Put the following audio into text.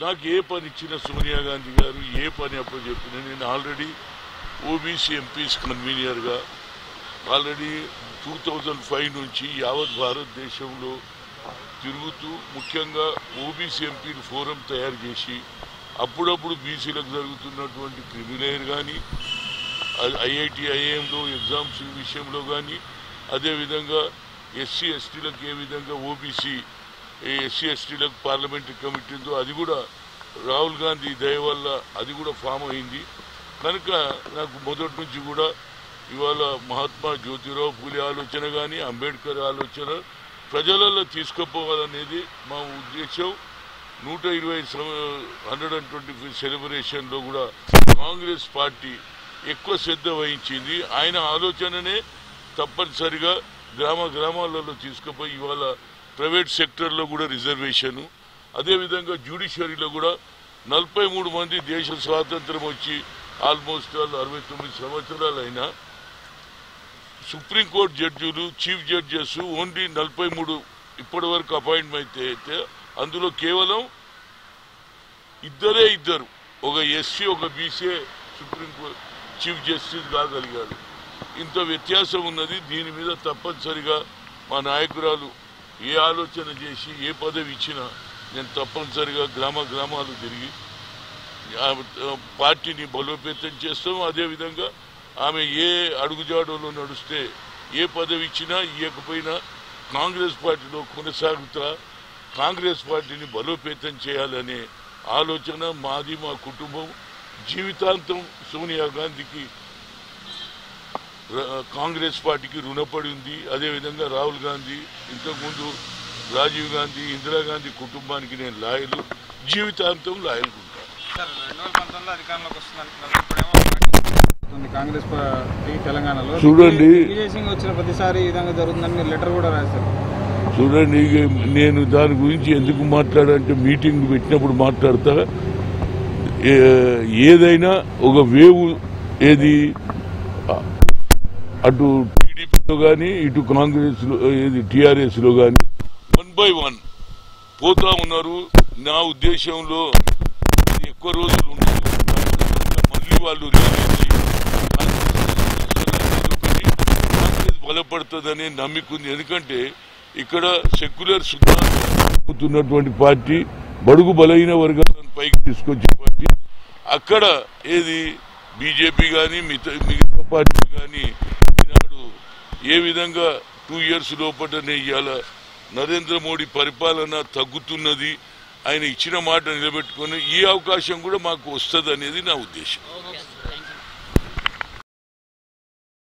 నాకు ఏ పని ఇచ్చిన సోనియా గాంధీ గారు ఏ పని అప్పుడు చెప్పిన నేను ఆల్రెడీ ఓబీసీ ఎంపీస్ కన్వీనర్గా ఆల్రెడీ 2005 నుంచి యావత్ భారతదేశంలో తిరుగుతూ ముఖ్యంగా ఓబీసీ ఎంపీలు ఫోరం తయారు చేసి అప్పుడప్పుడు బీసీలకు జరుగుతున్నటువంటి క్రిమినల్ కానీ ఐఐటి ఐఐఎంలో ఎగ్జామ్స్ విషయంలో కానీ అదేవిధంగా ఎస్సీ ఎస్టీలకు ఏ విధంగా ఓబీసీ ఎస్సీ ఎస్టీలకు పార్లమెంటరీ కమిటీ ఉందో అది కూడా రాహుల్ గాంధీ దయ వల్ల అది కూడా ఫామ్ అయింది కనుక నాకు మొదటి నుంచి కూడా ఇవాళ మహాత్మా జ్యోతిరావు పూలే ఆలోచన కానీ అంబేద్కర్ ఆలోచన ప్రజలలో తీసుకుపోవాలనేది మా ఉద్దేశం 125 సెలబ్రేషన్లో కూడా కాంగ్రెస్ పార్టీ ఎక్కువ శ్రద్ధ వహించింది ఆయన ఆలోచననే తప్పనిసరిగా గ్రామాలలో తీసుకుపోయి ఇవాళ ప్రైవేట్ సెక్టర్లో కూడా రిజర్వేషను అదేవిధంగా జ్యుడిషియరీలో కూడా 43 మంది దేశ స్వాతంత్రం వచ్చి ఆల్మోస్ట్ 69 సంవత్సరాలు అయినా సుప్రీంకోర్టు జడ్జిలు చీఫ్ జడ్జెస్ ఓన్లీ 43 ఇప్పటి వరకు అపాయింట్మెంట్ అయితే అందులో కేవలం ఇద్దరు ఒక ఎస్సీ ఒక బీసీ సుప్రీంకోర్టు చీఫ్ జస్టిస్ కాగలిగాడు ఇంత వ్యత్యాసం ఉన్నది దీని మీద తప్పనిసరిగా మా నాయకురాలు ఏ ఆలోచన చేసి ఏ పదవి ఇచ్చినా నేను తప్పనిసరిగా గ్రామాలు తిరిగి పార్టీని బలోపేతం చేస్తాం అదేవిధంగా ఆమె ఏ అడుగుజాడలో నడుస్తే ఏ పదవి ఇచ్చినా ఇవ్వకపోయినా కాంగ్రెస్ పార్టీలో కొనసాగుతా కాంగ్రెస్ పార్టీని బలోపేతం చేయాలనే ఆలోచన మాది మా కుటుంబం జీవితాంతం సోనియా గాంధీకి కాంగ్రెస్ పార్టీకి రుణపడి ఉంది అదేవిధంగా రాహుల్ గాంధీ ఇంతకుముందు రాజీవ్ గాంధీ ఇందిరాగాంధీ కుటుంబానికి నేను లాయలు జీవితాంతం లాయలు ఉంటాను కాంగ్రెస్ పార్టీ తెలంగాణలో చూడండి సింగ్ వచ్చిన ప్రతిసారి ఈ విధంగా జరుగుతుందని లెటర్ కూడా రాశారు చూడండి నేను దాని గురించి ఎందుకు మాట్లాడంటే మీటింగ్ పెట్టినప్పుడు మాట్లాడతా ఏదైనా ఒక వేవ్ ఏది అటు టీడీపీలో కానీ ఇటు కాంగ్రెస్లో ఏది టీఆర్ఎస్లో కానీ 1 by 1 పోతా ఉన్నారు నా ఉద్దేశంలో ఎక్కువ రోజులు ఉండదు మళ్ళీ వాళ్ళు కాంగ్రెస్ బలపడుతుందని నమ్మికుంది ఎందుకంటే ఇక్కడ సెక్యులర్ సుధాతున్నటువంటి పార్టీ బడుగు బలైన వర్గాలను పైకి తీసుకొచ్చే పార్టీ అక్కడ ఏది బీజేపీ కానీ మిగతా పార్టీలు కానీ ఈనాడు ఏ విధంగా 2 years లోపలనే ఇవాళ నరేంద్ర మోడీ పరిపాలన తగ్గుతున్నది ఆయన ఇచ్చిన మాట నిలబెట్టుకుని ఈ అవకాశం కూడా మాకు వస్తుంది అనేది నా ఉద్దేశం.